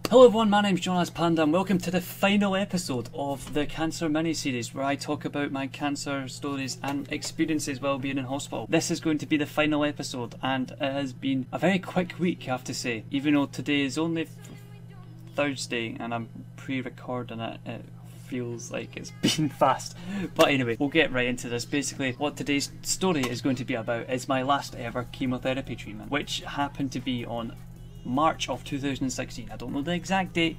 Hello everyone, my name's Jonas Panda and welcome to the final episode of the cancer mini-series where I talk about my cancer stories and experiences while being in hospital. This is going to be the final episode and it has been a very quick week, I have to say. Even though today is only Thursday and I'm pre-recording it, it feels like it's been fast. But anyway, we'll get right into this. Basically, what today's story is going to be about is my last ever chemotherapy treatment, which happened to be on March of 2016. I don't know the exact date,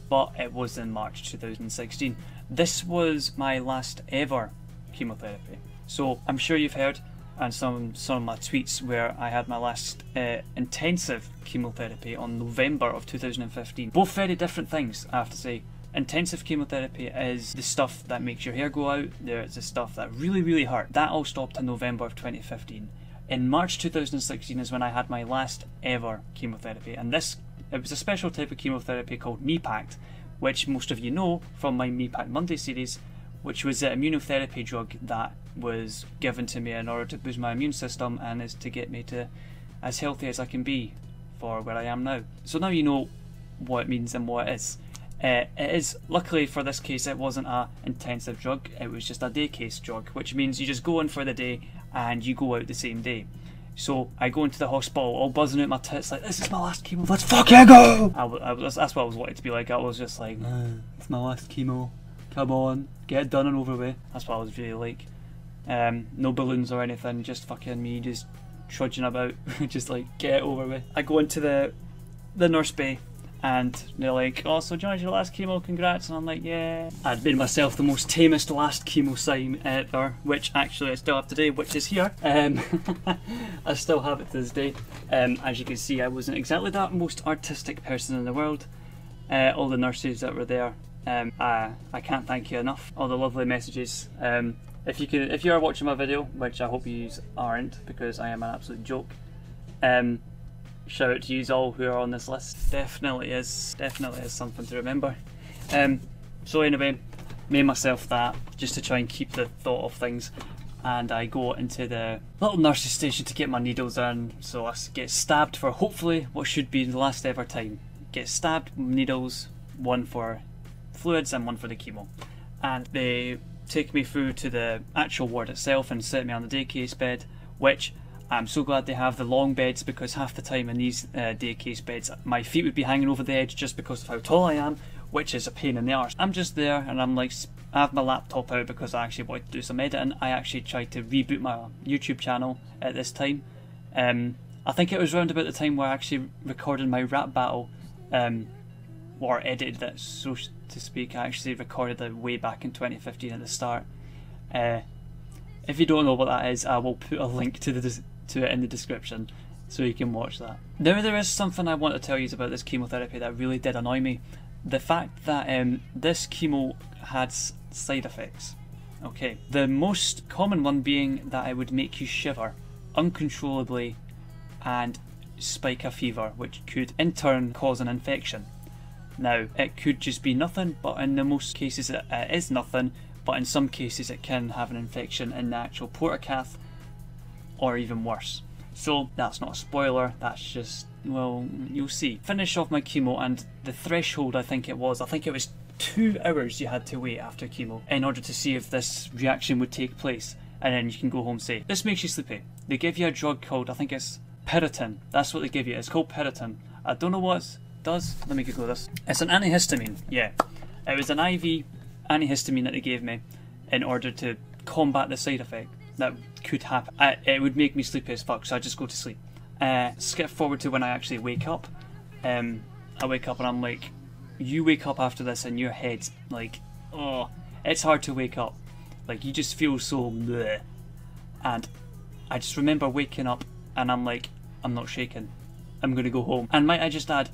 but it was in March 2016. This was my last ever chemotherapy. So I'm sure you've heard, and some of my tweets where I had my last intensive chemotherapy on November of 2015. Both very different things, I have to say. Intensive chemotherapy is the stuff that makes your hair go out. There's the stuff that really hurt. That all stopped in November of 2015. In March 2016 is when I had my last ever chemotherapy, and it was a special type of chemotherapy called Me-Pact, which most of you know from my Me-Pact Monday series, which was an immunotherapy drug that was given to me in order to boost my immune system and is to get me to as healthy as I can be for where I am now. So now you know what it means and what it is. It is, luckily for this case, it wasn't an intensive drug, it was just a day case drug, which means you just go in for the day and you go out the same day. So I go into the hospital all buzzing out my tits like, this is my last chemo, let's fucking go! That's what I was wanting to be like. I was just like, it's my last chemo, come on, get it done and over with. That's what I was really like. No balloons or anything, just fucking me just trudging about, just like, get it over with. I go into the nurse bay, and they're like, oh, so John's your last chemo, congrats. And I'm like, yeah. I'd made myself the most tamest last chemo sign ever, which actually I still have today, which is here. I still have it to this day. As you can see, I wasn't exactly that most artistic person in the world. All the nurses that were there, I can't thank you enough. All the lovely messages. If you are watching my video, which I hope you aren't, because I am an absolute joke, shout out to you all who are on this list. Definitely is something to remember. So anyway, made myself that just to try and keep the thought of things, and I go into the little nurse's station to get my needles in. So I get stabbed for hopefully what should be the last ever time. Get stabbed needles, one for fluids and one for the chemo, and they take me through to the actual ward itself and set me on the day case bed, which I'm so glad they have the long beds, because half the time in these day case beds my feet would be hanging over the edge just because of how tall I am, which is a pain in the arse. I'm just there and I'm like, I have my laptop out because I actually wanted to do some editing. I actually tried to reboot my YouTube channel at this time. I think it was around about the time where I actually recorded my rap battle, or edited it, so to speak. I actually recorded it way back in 2015 at the start. If you don't know what that is, I will put a link to it in the description so you can watch that. Now there is something I want to tell you about this chemotherapy that really did annoy me. The fact that this chemo had side effects. Okay, the most common one being that it would make you shiver uncontrollably and spike a fever, which could in turn cause an infection. Now it could just be nothing, but in the most cases it is nothing, but in some cases it can have an infection in the actual portacath, or even worse. So that's not a spoiler, that's just, well, you'll see. Finish off my chemo, and the threshold I think it was 2 hours you had to wait after chemo in order to see if this reaction would take place, and then you can go home safe. This makes you sleepy. They give you a drug called, I think it's Piriton. That's what they give you, it's called Piriton. I don't know what it does, let me Google this. It's an antihistamine, yeah. It was an IV antihistamine that they gave me in order to combat the side effect that could happen. It would make me sleepy as fuck, so I just go to sleep. Skip forward to when I actually wake up. I wake up and I'm like, you wake up after this and your head's like, oh, it's hard to wake up. Like, you just feel so bleh. And I just remember waking up and I'm like, I'm not shaking, I'm gonna go home. And might I just add,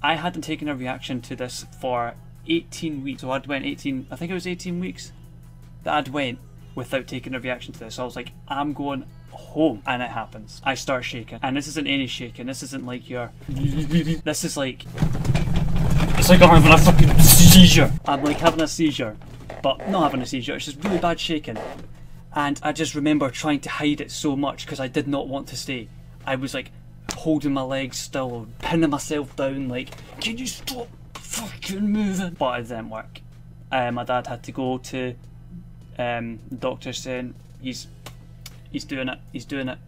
I hadn't taken a reaction to this for 18 weeks. So I'd went 18, I think it was 18 weeks that I'd went without taking a reaction to this. So I was like, I'm going home, and it happens. I start shaking, and this isn't any shaking. This isn't like your. This is like. It's like I'm having a fucking seizure. I'm like having a seizure, but not having a seizure. It's just really bad shaking, and I just remember trying to hide it so much because I did not want to stay. I was like holding my legs still, pinning myself down, like, can you stop fucking moving. But it didn't work. My dad had to go to the doctor saying he's doing it,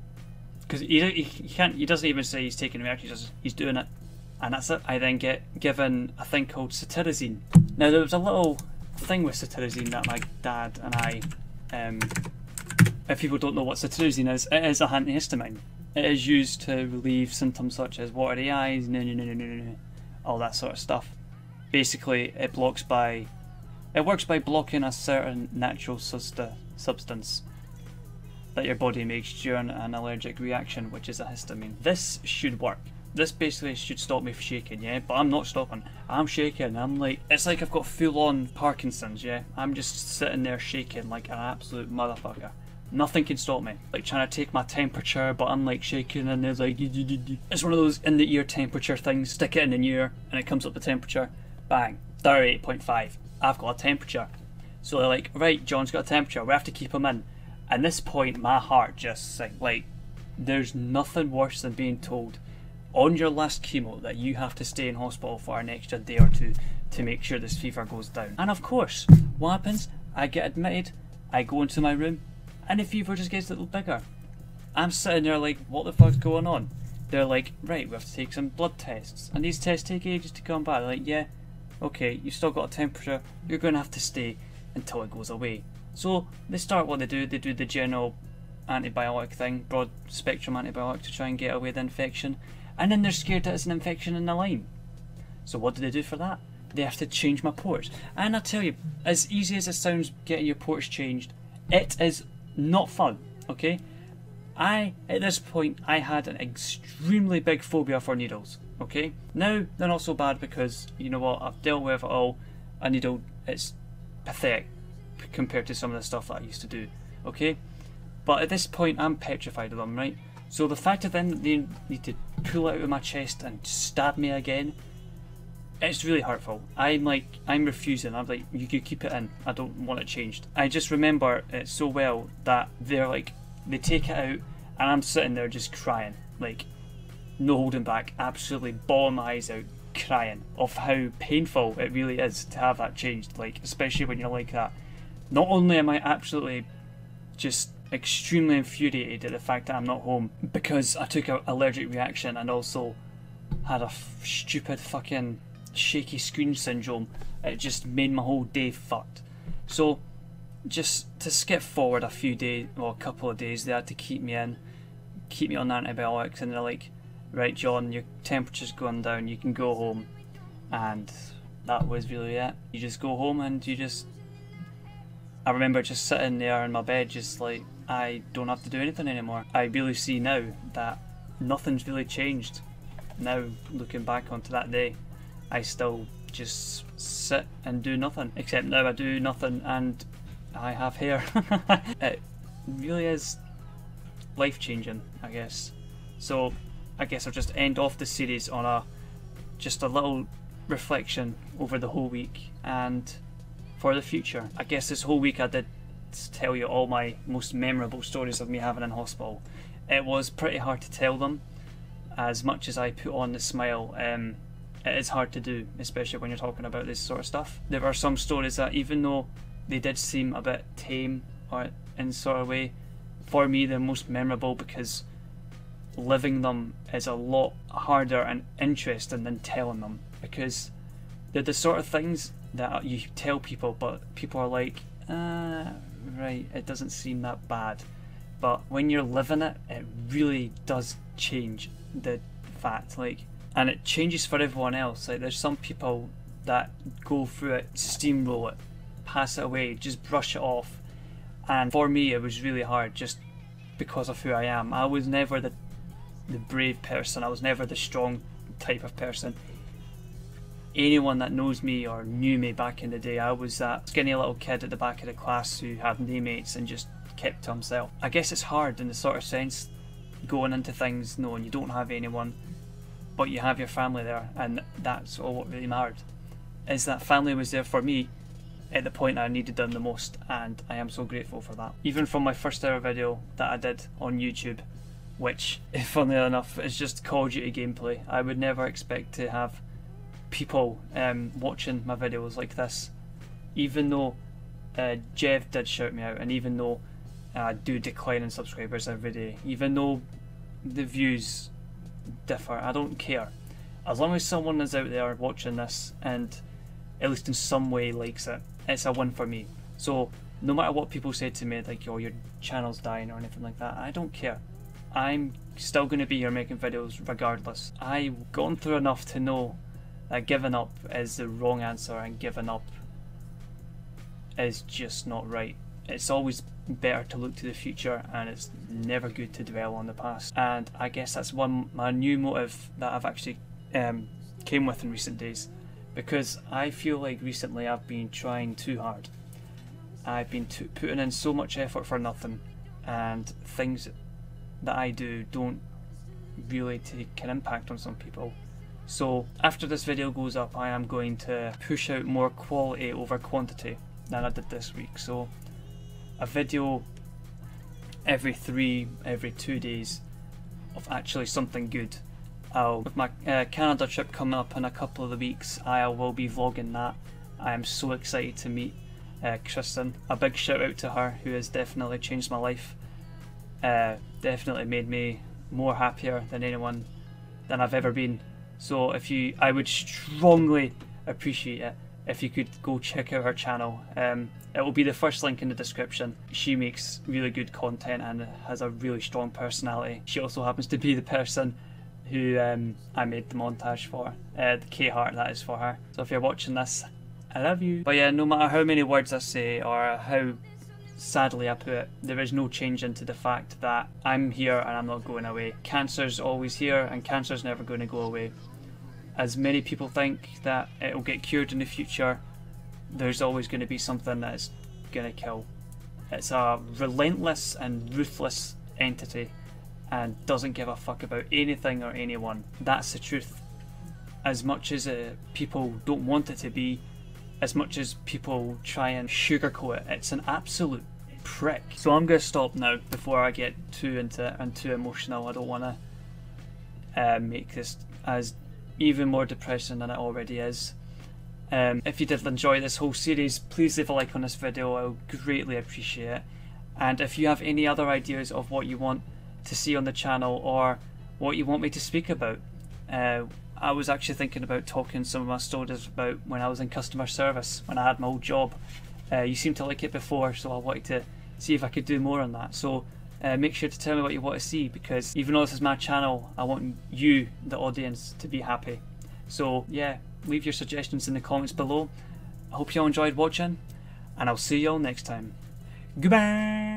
because he doesn't even say he's taking it, he just he's doing it, and that's it. I then get given a thing called cetirizine. Now there was a little thing with cetirizine that my dad and I, if people don't know what cetirizine is, it is a antihistamine. It is used to relieve symptoms such as watery eyes, all that sort of stuff. Basically, it works by blocking a certain natural substance that your body makes during an allergic reaction, which is a histamine. This should work. This basically should stop me from shaking, yeah? But I'm not stopping. I'm shaking. I'm like, it's like I've got full-on Parkinson's, yeah? I'm just sitting there shaking like an absolute motherfucker. Nothing can stop me. Like trying to take my temperature, but I'm like shaking, and there's like, it's one of those in the ear temperature things. Stick it in the ear and it comes up the temperature. Bang, 38.5. I've got a temperature. So they're like, right, John's got a temperature, we have to keep him in. At this point, my heart just sank. Like, there's nothing worse than being told on your last chemo that you have to stay in hospital for an extra day or two to make sure this fever goes down. And of course, what happens? I get admitted, I go into my room, and the fever just gets a little bigger. I'm sitting there like, what the fuck's going on? They're like, right, we have to take some blood tests, and these tests take ages to come back. They're like, yeah, okay, you've still got a temperature, you're going to have to stay until it goes away. So they start what they do the general antibiotic thing, broad spectrum antibiotic to try and get away the infection, and then they're scared that it's an infection in the line. So what do they do for that? They have to change my ports. And I tell you, as easy as it sounds getting your ports changed, it is not fun, okay? At this point, I had an extremely big phobia for needles, okay? Now, they're not so bad because, you know what, I've dealt with it all. A needle, it's pathetic compared to some of the stuff that I used to do, okay? But at this point, I'm petrified of them, right? So the fact that then they need to pull it out of my chest and stab me again, it's really hurtful. I'm refusing. I'm like, you can keep it in. I don't want it changed. I just remember it so well that they're like, they take it out and I'm sitting there just crying, like no holding back, absolutely bawling my eyes out, crying of how painful it really is to have that changed. Like, especially when you're like that. Not only am I absolutely just extremely infuriated at the fact that I'm not home because I took an allergic reaction and also had a stupid fucking shaky screen syndrome, it just made my whole day fucked. So just to skip forward a few days, well, a couple of days, they had to keep me on antibiotics, and they're like, right, John, your temperature's going down, you can go home. And that was really it. You just go home and I remember just sitting there in my bed just like, I don't have to do anything anymore. I really see now that nothing's really changed. Now, looking back onto that day, I still just sit and do nothing. Except now I do nothing and I have hair. It really is life-changing, I guess. So I guess I'll just end off the series on just a little reflection over the whole week and for the future. I guess this whole week I did tell you all my most memorable stories of me having in hospital. It was pretty hard to tell them. As much as I put on the smile, it is hard to do, especially when you're talking about this sort of stuff. There are some stories that, even though they did seem a bit tame or in sort of way, for me they're most memorable because living them is a lot harder and interesting than telling them, because they're the sort of things that you tell people but people are like, right, it doesn't seem that bad. But when you're living it, it really does change the fact, like, and it changes for everyone else. Like, there's some people that go through it, steamroll it, pass it away, just brush it off. And for me, it was really hard just because of who I am. I was never the brave person. I was never the strong type of person. Anyone that knows me or knew me back in the day, I was that skinny little kid at the back of the class who had no mates and just kept to himself. I guess it's hard in the sort of sense going into things knowing you don't have anyone, but you have your family there, and that's all what really mattered. Is that family was there for me at the point I needed them the most, and I am so grateful for that. Even from my first ever video that I did on YouTube, which, funnily enough, is just Call of Duty gameplay. I would never expect to have people watching my videos like this, even though Jev did shout me out, and even though I do decline in subscribers every day, even though the views differ, I don't care. As long as someone is out there watching this and at least in some way likes it, it's a win for me. So no matter what people say to me, like, oh, your channel's dying or anything like that, I don't care. I'm still going to be here making videos regardless. I've gone through enough to know that giving up is the wrong answer, and giving up is just not right. It's always better to look to the future, and it's never good to dwell on the past. And I guess that's my new motive that I've actually came with in recent days, because I feel like recently I've been trying too hard. I've been putting in so much effort for nothing, and things that I do don't really take an impact on some people. So after this video goes up, I am going to push out more quality over quantity than I did this week. So a video every 2 days of actually something good. With my Canada trip coming up in a couple of the weeks, I will be vlogging that. I am so excited to meet Kristen. A big shout out to her, who has definitely changed my life. Definitely made me more happier than I've ever been. So I would strongly appreciate it if you could go check out her channel. It will be the first link in the description. She makes really good content and has a really strong personality. She also happens to be the person who I made the montage for, the K-Heart, that is for her. So if you're watching this, I love you. But yeah, no matter how many words I say or how sadly I put it, there is no change into the fact that I'm here and I'm not going away. Cancer's always here, and cancer's never going to go away. As many people think that it'll get cured in the future, there's always going to be something that's going to kill. It's a relentless and ruthless entity and doesn't give a fuck about anything or anyone. That's the truth. As much as people don't want it to be, as much as people try and sugarcoat it, it's an absolute prick. So I'm going to stop now before I get too emotional. I don't want to make this as even more depressing than it already is. If you did enjoy this whole series, please leave a like on this video. I would greatly appreciate it. And if you have any other ideas of what you want to see on the channel or what you want me to speak about, I was actually thinking about talking some of my stories about when I was in customer service, when I had my old job. You seemed to like it before, so I wanted to see if I could do more on that. So make sure to tell me what you want to see, because even though this is my channel, I want you, the audience, to be happy. So yeah, leave your suggestions in the comments below. I hope you all enjoyed watching, and I'll see you all next time. Goodbye!